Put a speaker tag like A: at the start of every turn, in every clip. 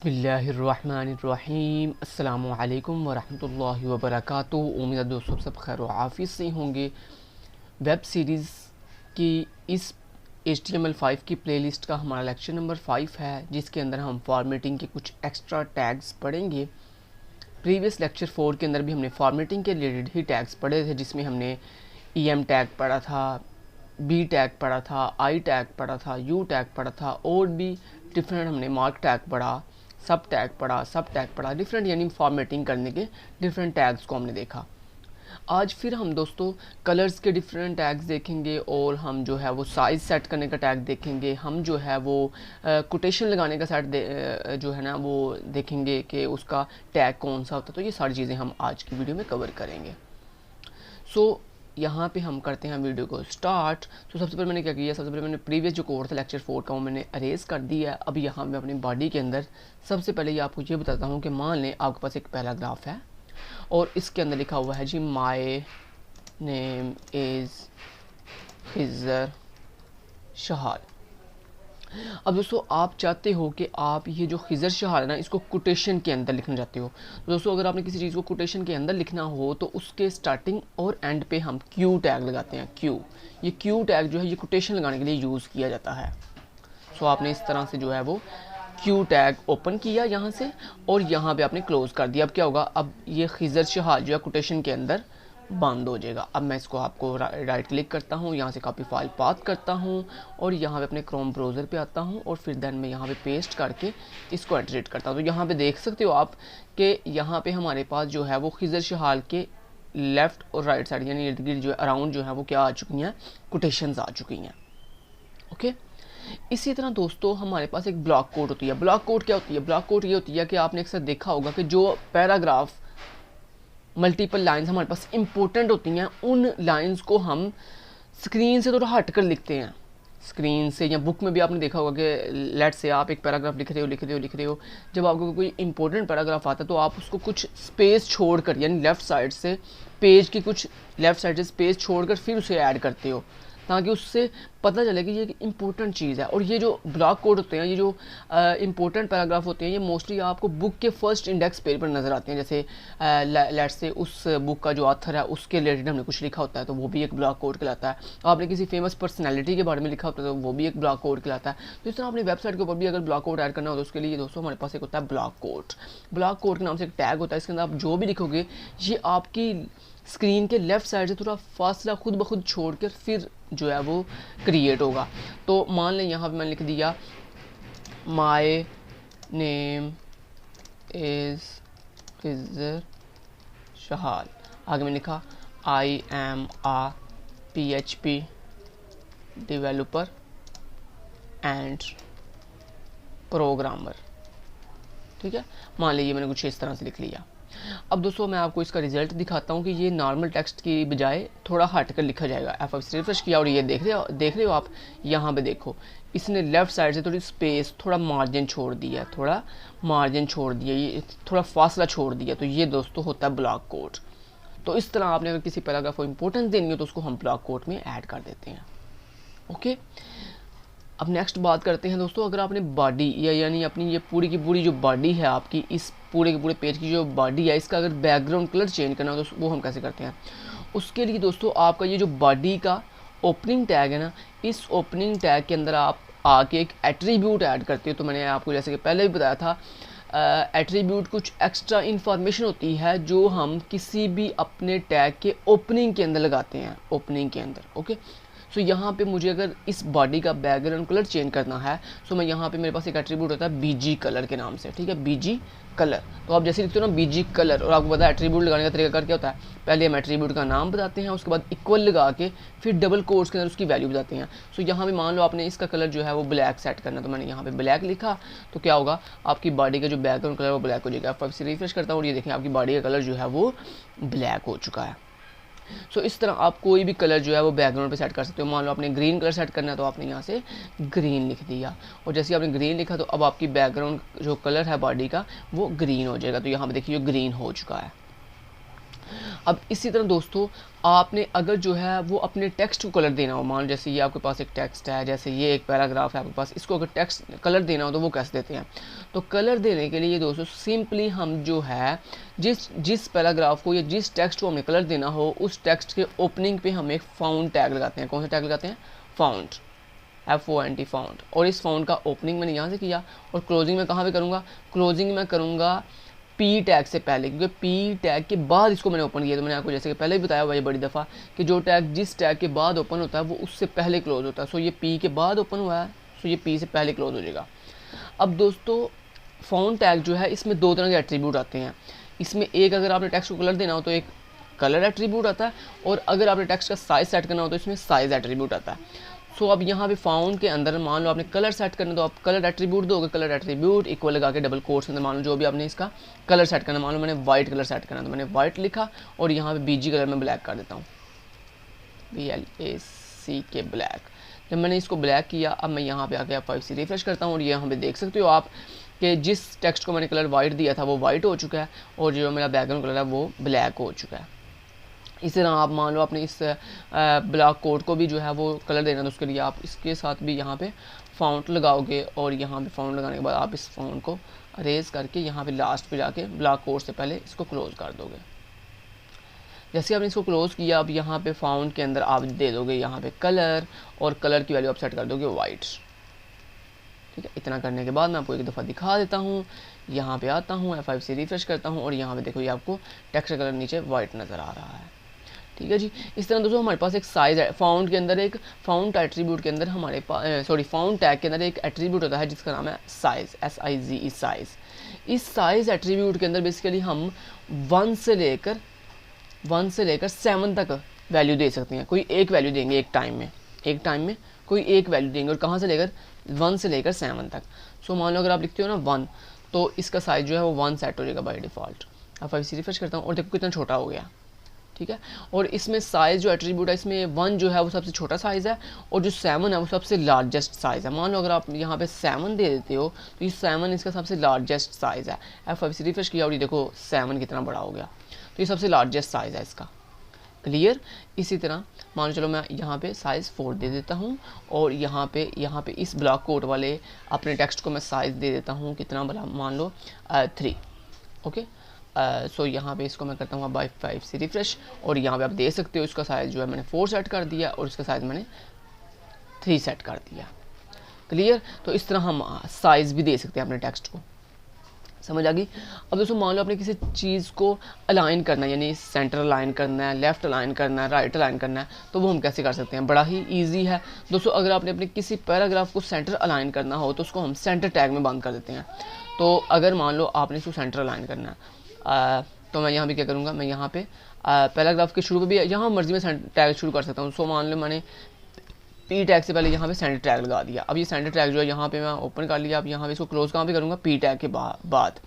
A: बिस्मिल्लाहिर्रहमानिर्रहीम अस्सलामु अलैकुम वरहमतुल्लाहि वबरकातुहू। उम्मीद है दोस्तों सब खैर आफिस से होंगे। वेब सीरीज़ की इस HTML5 की प्लेलिस्ट का हमारा लेक्चर नंबर 5 है, जिसके अंदर हम फॉर्मेटिंग के कुछ एक्स्ट्रा टैग्स पढ़ेंगे। प्रीवियस लेक्चर 4 के अंदर भी हमने फॉर्मेटिंग के रिलेटेड ही टैग्स पढ़े थे, जिसमें हमने EM टैग पढ़ा था, B टैग पढ़ा था, I टैग पढ़ा था, U टैग पढ़ा था और भी डिफरेंट हमने मार्क टैग पढ़ा, सब टैग पढ़ा, डिफरेंट यानी फॉर्मेटिंग करने के डिफरेंट टैग्स को हमने देखा। आज फिर हम दोस्तों कलर्स के डिफरेंट टैग्स देखेंगे और हम जो है वो साइज़ सेट करने का टैग देखेंगे। हम जो है वो कोटेशन लगाने का जो है ना वो देखेंगे कि उसका टैग कौन सा होता है। तो ये सारी चीज़ें हम आज की वीडियो में कवर करेंगे। यहाँ पे हम करते हैं वीडियो को स्टार्ट। तो सबसे पहले मैंने क्या किया, सबसे पहले मैंने प्रीवियस जो कोर्स था लेक्चर 4 का वो मैंने अरेज कर दिया है। अब यहाँ मैं अपनी बॉडी के अंदर सबसे पहले ये आपको ये बताता हूँ कि मान लें आपके पास एक पैराग्राफ है और इसके अंदर लिखा हुआ है जी माय नेम इज़ खिज़र शहाल। अब दोस्तों आप चाहते हो कि आप ये जो खिज़र शहाल है ना इसको कोटेशन के अंदर लिखना चाहते हो। तो दोस्तों अगर आपने किसी चीज़ को कोटेशन के अंदर लिखना हो तो उसके स्टार्टिंग और एंड पे हम क्यू टैग लगाते हैं। ये क्यू टैग जो है ये कोटेशन लगाने के लिए यूज़ किया जाता है। सो आपने इस तरह से जो है वो क्यू टैग ओपन किया यहाँ से और यहाँ पे आपने क्लोज़ कर दिया। अब क्या होगा, अब ये खिज़र शहाल जो है कोटेशन के अंदर बंद हो जाएगा। अब मैं इसको आपको राइट क्लिक करता हूँ, यहाँ से कॉपी फाइल पाथ करता हूँ और यहाँ पे अपने क्रोम ब्राउज़र पे आता हूँ और फिर देन मैं यहाँ पे पेस्ट करके इसको एडिट करता हूँ। तो यहाँ पे देख सकते हो आप कि यहाँ पे हमारे पास जो है वो खिज़र शहाल के लेफ़्ट और राइट साइड यानी इर्द गिर्द जो है अराउंड जो है वो क्या आ चुकी हैं, कोटेशंस आ चुकी हैं। ओके, इसी तरह दोस्तों हमारे पास एक ब्लॉक कोड होती है। ब्लॉक कोड क्या होती है? ब्लॉक कोड ये होती है कि आपने अक्सर देखा होगा कि जो पैराग्राफ मल्टीपल लाइंस हमारे पास इंपॉर्टेंट होती हैं, उन लाइंस को हम स्क्रीन से थोड़ा हट कर लिखते हैं। स्क्रीन से या बुक में भी आपने देखा होगा कि लेट से आप एक पैराग्राफ लिख रहे हो, जब आपको कोई इंपॉर्टेंट पैराग्राफ आता है तो आप उसको कुछ स्पेस छोड़कर यानी लेफ़्ट साइड से पेज की कुछ लेफ़्ट साइड से स्पेस छोड़कर फिर उसे ऐड करते हो, ताकि उससे पता चले कि ये एक इम्पोर्टेंट चीज़ है। और ये जो ब्लॉक कोड होते हैं, ये जो इम्पोर्टेंट पैराग्राफ होते हैं, ये मोस्टली आपको बुक के फर्स्ट इंडेक्स पेज पर नज़र आते हैं। जैसे लेट्स से उस बुक का जो ऑथर है उसके रिलेटेड हमने कुछ लिखा होता है तो वो भी एक ब्लॉक कोड कहलाता है। आपने किसी फेमस पर्सनैलिटी के बारे में लिखा होता है तो वो भी एक ब्लॉक कोड कहलाता है। तो इस तरह अपनी वेबसाइट के ऊपर भी अगर ब्लॉक कोड ऐड करना हो तो उसके लिए दोस्तों हमारे पास एक होता है ब्लॉक कोड। ब्लॉक कोड के नाम से एक टैग होता है, इसके अंदर आप जो भी लिखोगे ये आपकी स्क्रीन के लेफ़्ट साइड से थोड़ा फासला खुद ब खुद छोड़कर फिर जो है वो क्रिएट होगा। तो मान लें यहाँ पे मैंने लिख दिया my name is Khizar Shahal. आगे मैंने लिखा I am a PHP developer and programmer. ठीक है, मान लीजिए मैंने कुछ इस तरह से लिख लिया। अब दोस्तों मैं आपको इसका रिजल्ट दिखाता हूँ कि ये नॉर्मल टेक्स्ट की बजाय थोड़ा हट कर लिखा जाएगा। F5 से रिफ्रेश किया और ये देख रहे हो आप, यहाँ पे देखो इसने लेफ़्ट साइड से थोड़ी स्पेस थोड़ा मार्जिन छोड़ दिया, ये थोड़ा फासला छोड़ दिया। तो ये दोस्तों होता है ब्लॉक कोड। तो इस तरह आपने अगर किसी पैराग्राफ को इंपॉर्टेंस देनी हो तो उसको हम ब्लॉक कोड में ऐड कर देते हैं। ओके, अब नेक्स्ट बात करते हैं दोस्तों, अगर आपने बॉडी यानी अपनी ये पूरी की पूरी जो बॉडी है आपकी, इस पूरे के पूरे पेज की जो बॉडी है, इसका अगर बैकग्राउंड कलर चेंज करना हो तो वो हम कैसे करते हैं। उसके लिए दोस्तों आपका ये जो बॉडी का ओपनिंग टैग है ना, इस ओपनिंग टैग के अंदर आप आके एक एट्रीब्यूट ऐड करते हो। तो मैंने आपको जैसे कि पहले भी बताया था, एट्रीब्यूट कुछ एक्स्ट्रा इन्फॉर्मेशन होती है जो हम किसी भी अपने टैग के ओपनिंग के अंदर लगाते हैं, ओपनिंग के अंदर। ओके, सो यहाँ पे मुझे अगर इस बॉडी का बैकग्राउंड कलर चेंज करना है सो मैं यहाँ पे मेरे पास एक एट्रीब्यूट होता है BG कलर के नाम से। ठीक है, BG कलर। तो आप जैसे लिखते हो ना BG कलर, और आपको पता है एट्रीब्यूट लगाने का तरीका क्या होता है, पहले हम एट्रीब्यूट का नाम बताते हैं, उसके बाद इक्वल लगा के फिर डबल कोट्स के अंदर उसकी वैल्यू बताते हैं। सो यहाँ पे मान लो आपने इसका कलर जो है वो ब्लैक सेट करना, तो मैंने यहाँ पे ब्लैक लिखा तो क्या होगा, आपकी बॉडी का जो बैकग्राउंड कलर वो ब्लैक हो जाएगा। F5 से रिफ्रेश करता हूँ और ये देखें आपकी बॉडी का कलर जो है वो ब्लैक हो चुका है। सो इस तरह आप कोई भी कलर जो है वो बैकग्राउंड पे सेट कर सकते हो। मान लो आपने ग्रीन कलर सेट करना है तो आपने यहाँ से ग्रीन लिख दिया और जैसे आपने ग्रीन लिखा तो अब आपकी बैकग्राउंड जो कलर है बॉडी का वो ग्रीन हो जाएगा। तो यहाँ पे देखिए ग्रीन हो चुका है। अब इसी तरह दोस्तों आपने अगर जो है वो अपने टेक्स्ट को कलर देना हो, मान लो जैसे ये आपके पास एक टेक्स्ट है, जैसे ये एक पैराग्राफ है आपके पास, इसको अगर टेक्स्ट कलर देना हो तो वो कैसे देते हैं। तो कलर देने के लिए दोस्तों सिंपली हम जो है जिस पैराग्राफ को या जिस टेक्स्ट को हमें कलर देना हो उस टेक्स्ट के ओपनिंग पे हम एक फाउंड टैग लगाते हैं। कौन सा टैग लगाते हैं? Found, FOUND, found. और इस फाउंड का ओपनिंग मैंने यहाँ से किया और क्लोजिंग में कहाँ पे करूँगा? क्लोजिंग में करूँगा पी टैग से पहले, क्योंकि पी टैग के बाद इसको मैंने ओपन किया। तो मैंने आपको जैसे कि पहले भी बताया हुआ है बड़ी दफ़ा कि जो टैग जिस टैग के बाद ओपन होता है वो उससे पहले क्लोज होता है। सो ये पी के बाद ओपन हुआ है, सो ये पी से पहले क्लोज हो जाएगा। अब दोस्तों फाउंड टैग जो है इसमें दो तरह के एट्रीब्यूट आते हैं। इसमें एक अगर आपने टेक्स्ट को कलर देना हो तो एक कलर एट्रीब्यूट आता है, और अगर आपने टेक्स्ट का साइज सेट करना हो तो इसमें साइज एट्रीब्यूट आता है। सो अब यहाँ पे फाउंड के अंदर मान लो आपने कलर सेट करना तो आप कलर एट्रीब्यूट दोगे, कलर एट्रीब्यूट इक्वल लगा के डबल कोट्स के अंदर मान लो जो भी आपने इसका कलर सेट करना, मान लो मैंने वाइट कलर सेट करना तो मैंने वाइट लिखा और यहाँ पे BG कलर में ब्लैक कर देता हूँ, BLACK ब्लैक। जब मैंने इसको ब्लैक किया अब मैं यहाँ पे आके F5 से रिफ्रेश करता हूँ और ये यहाँ पे देख सकते हो आप कि जिस टेक्स्ट को मैंने कलर वाइट दिया था वो वाइट हो चुका है और जो मेरा बैकग्राउंड कलर है वो ब्लैक हो चुका है। इसी तरह आप मान लो अपने इस ब्लॉक कोड को भी जो है वो कलर देना, तो उसके लिए आप इसके साथ भी यहाँ पे फाउंड लगाओगे और यहाँ पे फाउंड लगाने के बाद आप इस फाउंड को अरेज करके यहाँ पे लास्ट पे जाके ब्लॉक कोड से पहले इसको क्लोज कर दोगे। जैसे आपने इसको क्लोज किया अब यहाँ पे फाउंड के अंदर आप दे दोगे यहाँ पे कलर और कलर की वैल्यू आप सेट कर दोगे वाइट। ठीक है, इतना करने के बाद मैं आपको एक दफ़ा दिखा देता हूँ। यहाँ पे आता हूँ, F5 से रिफ्रेश करता हूँ और यहाँ पे देखो ये आपको टेक्स्ट कलर नीचे वाइट नज़र आ रहा है। ठीक है जी। इस तरह दोस्तों हमारे पास एक साइज है, फाउंड के अंदर एक फाउंड एट्रीब्यूट के अंदर हमारे पास फाउंड टैग के अंदर एक एट्रीब्यूट होता है जिसका नाम है साइज, SIZE साइज। इस साइज एट्रीब्यूट के अंदर बेसिकली हम 1 से लेकर 7 तक वैल्यू दे सकते हैं। कोई एक वैल्यू देंगे एक टाइम में कोई एक वैल्यू देंगे और कहाँ से लेकर 1 से लेकर 7 तक। सो मान लो अगर आप लिखते हो ना 1 तो इसका साइज जो है वो 1 सेट हो जाएगा बाय डिफ़ॉल्ट। अब F5 से रिफ्रेश करता हूँ और देखो कितना छोटा हो गया। ठीक है, और इसमें साइज़ जो एट्रीब्यूट है इसमें 1 जो है वो सबसे छोटा साइज़ है और जो 7 है वो सबसे लार्जेस्ट साइज़ है। मान लो अगर आप यहाँ पे 7 दे देते हो तो ये 7 इसका सबसे लार्जेस्ट साइज़ है। F5 से रिफ्रेश किया और ये देखो 7 कितना बड़ा हो गया, तो ये सबसे लार्जेस्ट साइज़ है इसका। क्लियर। इसी तरह मान लो चलो मैं यहाँ पे साइज़ 4 दे देता हूँ और यहाँ पे इस ब्लॉक कोड वाले अपने टेक्स्ट को मैं साइज़ दे देता हूँ कितना बड़ा, मान लो 3। ओके, सो यहाँ पे इसको मैं करता हूँ बाय 5 से रिफ्रेश और यहाँ पे आप देख सकते हो इसका साइज़ जो है मैंने 4 सेट कर दिया और इसका साइज़ मैंने 3 सेट कर दिया। क्लियर। तो इस तरह हम साइज़ भी दे सकते हैं अपने टेक्स्ट को, समझ आ गई। अब दोस्तों मान लो आपने किसी चीज़ को अलाइन करना है, यानी सेंटर अलाइन करना है, लेफ़्ट अलाइन करना है, राइट अलाइन करना है, तो वो हम कैसे कर सकते हैं? बड़ा ही ईजी है दोस्तों। अगर आपने अपने किसी पैराग्राफ को सेंटर अलाइन करना हो तो उसको हम सेंटर टैग में बंद कर देते हैं। तो अगर मान लो आपने इसको सेंटर अलाइन करना है तो मैं यहाँ भी क्या करूँगा, मैं यहाँ पे पैराग्राफ के शुरू पे भी यहाँ मर्जी में सेंटर टैग शुरू कर सकता हूँ। सो मान लो मैंने पी टैग से पहले यहाँ पे सेंटर टैग लगा दिया। अब ये सेंटर टैग जो है यहाँ पे मैं ओपन कर लिया। अब यहाँ पे इसको क्लोज कहाँ पे करूँगा? पी टैग के बाद।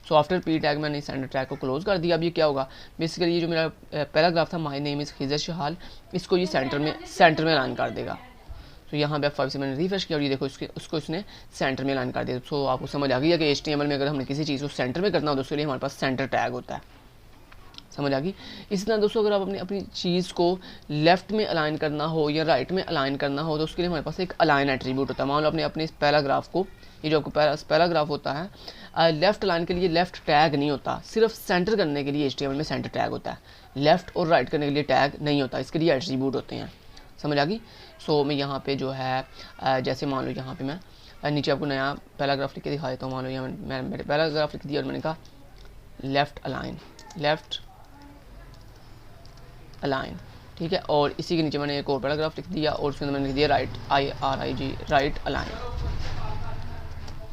A: सो आफ्टर पी टैग मैंने सेंटर टैग को क्लोज कर दिया। अब ये क्या होगा, बेसिकली ये जो मेरा पैराग्राफ था माय नेम इज़ खिज़र शहाल, इसको ये सेंटर में अलाइन कर देगा। तो यहाँ पे F5 से मैंने रिफ्रेश किया और ये देखो उसको इसने सेंटर में अलाइन कर दिया। सो आपको समझ आ गई है कि HTML में अगर हमने किसी चीज़ को सेंटर में करना हो तो उसके लिए हमारे पास सेंटर टैग होता है। समझ आ गई। इसी तरह दोस्तों अगर आप अपनी चीज़ को लेफ़्ट में अलाइन करना हो या राइट में अलाइन करना हो तो उसके लिए हमारे पास एक अलाइन एट्रीब्यूट होता है। मान लो आपने अपने इस पैराग्राफ को, ये जो आपको पैराग्राफ होता है, लेफ़्ट अलाइन के लिए लेफ़्ट टैग नहीं होता, सिर्फ सेंटर करने के लिए HTML में सेंटर टैग होता है। लेफ़्ट और राइट करने के लिए टैग नहीं होता, इसके लिए एट्रीब्यूट होते हैं। समझ आ गई। सो मैं यहाँ पे जो है जैसे मान लो यहाँ पे मैं नीचे आपको नया पैराग्राफ लिख के दिखा देता हूँ। मान लो यहाँ मैंने मेरे पैराग्राफ लिख दिया और मैंने कहा लेफ़्ट अलाइन, ठीक है। और इसी के नीचे मैंने एक और पैराग्राफ लिख दिया और उसके अंदर मैंने लिख दिया राइट अलाइन,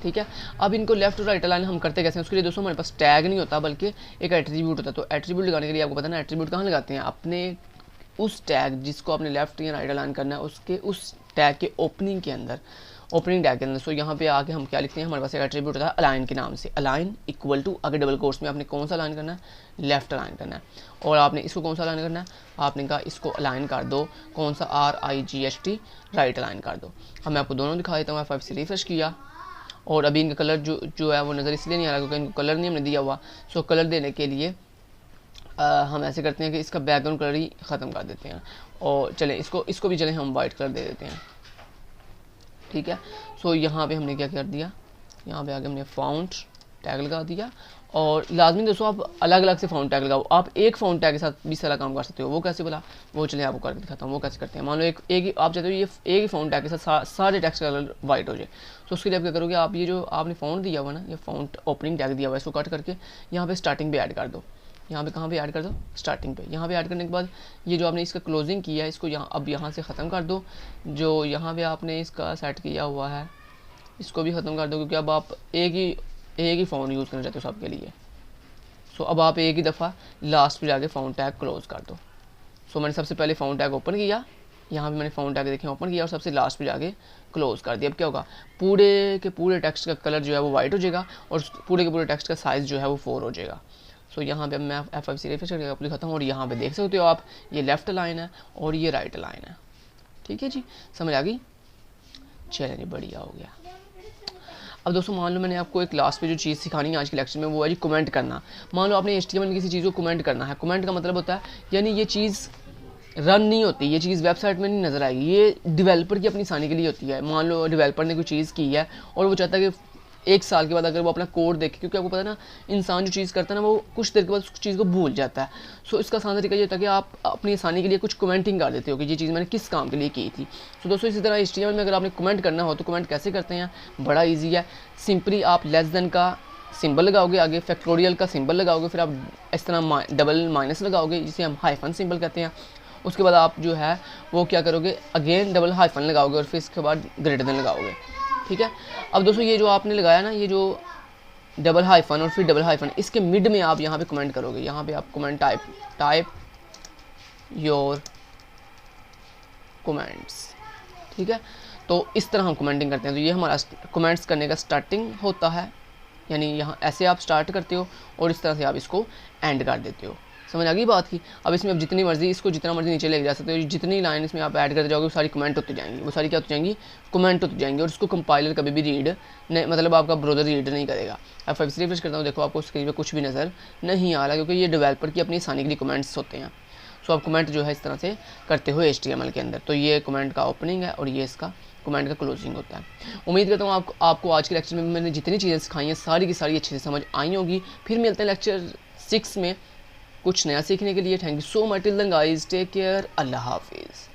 A: ठीक है। अब इनको लेफ्ट और राइट अलाइन हम करते कैसे हैं? उसके लिए दोस्तों हमारे पास टैग नहीं होता बल्कि एक एट्रीब्यूट होता है। तो एट्रीब्यूट लगाने के लिए आपको पता है ना एट्रीब्यूट कहाँ लगाते हैं? अपने उस टैग जिसको आपने लेफ्ट या राइट अलाइन करना है उसके उस टैग के ओपनिंग टैग के अंदर। सो यहाँ पे आके हम क्या लिखते हैं, हमारे पास एक एट्रीब्यूट होता है अलाइन के नाम से। अलाइन इक्वल टू, अगर डबल कोट्स में आपने कौन सा अलाइन करना है? लेफ्ट अलाइन करना है। और आपने इसको कौन सा अलाइन करना है? आपने कहा इसको अलाइन कर दो, कौन सा? RIGHT, राइट अलाइन कर दो। अब मैं आपको दोनों दिखा देता हूँ। F5 से रिफ्रेश किया और अभी इनका कलर जो है वो नज़र इसलिए नहीं आ रहा क्योंकि इनको कलर नहीं हमने दिया हुआ। सो कलर देने के लिए हम ऐसे करते हैं कि इसका बैकग्राउंड कलर ही ख़त्म कर देते हैं और चलें इसको भी चलें हम वाइट कलर दे देते हैं, ठीक है। सो यहाँ पे हमने क्या कर दिया, यहाँ पे आगे हमने फाउंट टैग लगा दिया और लाजमी दोस्तों आप अलग अलग से फाउंट टैग लगाओ, आप एक फाउंट टैग के साथ 20 सारा काम कर सकते हो। वो कैसे बोला, वो चलिए आपको करके दिखाता हूँ वो कैसे करते हैं। मान लो एक ही आप चाहते हो ये एक ही फाउंट टैग के साथ सारे टेक्स्ट का कलर वाइट हो जाए, तो उसके लिए आप क्या करोगे, आप ये जो आपने फाउंट दिया हुआ ना, ये फाउंट ओपनिंग टैग दिया हुआ है, इसको कट करके यहाँ पे स्टार्टिंग पे ऐड कर दो। यहाँ पे कहाँ पे ऐड कर दो, स्टार्टिंग पे। यहाँ पे ऐड करने के बाद ये जो आपने इसका क्लोजिंग किया है इसको अब यहाँ से ख़त्म कर दो। जो यहाँ पे आपने इसका सेट किया हुआ है इसको भी ख़त्म कर दो, क्योंकि अब आप एक ही फ़ॉन्ट यूज़ करना चाहते हो सबके लिए। सो अब आप एक ही दफ़ा लास्ट पे जाके फ़ॉन्ट टैग क्लोज़ कर दो। सो मैंने सबसे पहले फ़ॉन्ट टैग ओपन किया, यहाँ पे मैंने फ़ॉन्ट टैग देखें ओपन किया और सबसे लास्ट पे जाके क्लोज़ कर दिया। अब क्या होगा, पूरे के पूरे टेक्स्ट का कलर जो है वो वाइट हो जाएगा और पूरे के पूरे टेक्स्ट का साइज़ जो है वो 4 हो जाएगा। सो यहाँ पे मैं F5 से रिफ्रेश करके आपको दिखाता हूँ और यहाँ पे देख सकते हो आप, ये लेफ़्ट लाइन है और ये राइट लाइन है, ठीक है जी, समझ आ गई। चलिए जी, बढ़िया हो गया। अब दोस्तों मान लो मैंने आपको एक लास्ट पे जो चीज़ सिखानी है आज के लेक्चर में, वो है जी कमेंट करना। मान लो आपने HTML में किसी चीज़ को कमेंट करना है। कमेंट का मतलब होता है यानी ये चीज़ रन नहीं होती, ये चीज़ वेबसाइट में नहीं नज़र आएगी, ये डेवलपर की अपनी आसानी के लिए होती है। मान लो डेवलपर ने कोई चीज़ की है और वो चाहता है कि 1 साल के बाद अगर वो अपना कोड देखे, क्योंकि आपको पता है ना इंसान जो चीज़ करता है ना वो कुछ देर के बाद उस चीज़ को भूल जाता है। सो इसका आसान तरीका ये होता है कि आप अपनी आसानी के लिए कुछ कमेंटिंग कर देते हो कि ये चीज़ मैंने किस काम के लिए की थी। सो दोस्तों इसी तरह HTML में अगर आपने कमेंट करना हो तो कमेंट कैसे करते हैं, बड़ा ईजी है। सिंपली आप लेस देन का सिंबल लगाओगे, आगे फैक्टोरियल का सिंबल लगाओगे, फिर आप इस तरह डबल माइनस लगाओगे जिसे हम हाइफन सिंबल कहते हैं। उसके बाद आप जो है वो क्या करोगे, अगेन डबल हाइफन लगाओगे और फिर इसके बाद ग्रेटर देन लगाओगे, ठीक है। अब दोस्तों ये जो आपने लगाया ना, ये जो डबल हाइफन और फिर डबल हाइफन, इसके मिड में आप यहाँ पे कमेंट करोगे। यहाँ पे आप कमेंट टाइप योर कमेंट्स, ठीक है। तो इस तरह हम कमेंटिंग करते हैं। तो ये हमारा कमेंट्स करने का स्टार्टिंग होता है, यानी यहाँ ऐसे आप स्टार्ट करते हो और इस तरह से आप इसको एंड कर देते हो। समझ आ गई बात की। अब इसमें आप जितनी मर्जी इसको जितना मर्जी नीचे लेके जा सकते हो, जितनी लाइन इसमें आप ऐड करते जाओगे वो सारी कमेंट होती जाएंगी, वो सारी क्या होती जाएंगी, कमेंट होती जाएंगी। और उसको कंपाइलर कभी भी रीड नहीं, मतलब आपका ब्राउज़र रीड नहीं करेगा। अब F5 से रिफ्रेश करता हूँ, देखो आपको स्क्रीन पे कुछ भी नज़र नहीं आ रहा, क्योंकि ये डेवलपर की अपनी आसानी के लिए कमेंट्स होते हैं। सो आप कमेंट जो है इस तरह से करते हो HTML के अंदर। तो ये कमेंट का ओपनिंग है और ये इसका कमेंट का क्लोजिंग होता है। उम्मीद करता हूँ आपको आज के लेक्चर में मैंने जितनी चीज़ें सिखाई हैं सारी की सारी अच्छे से समझ आई होगी। फिर मिलते हैं लेक्चर 6 में कुछ नया सीखने के लिए। Thank you so much. Till then guys, take care, अल्लाह हाफिज़।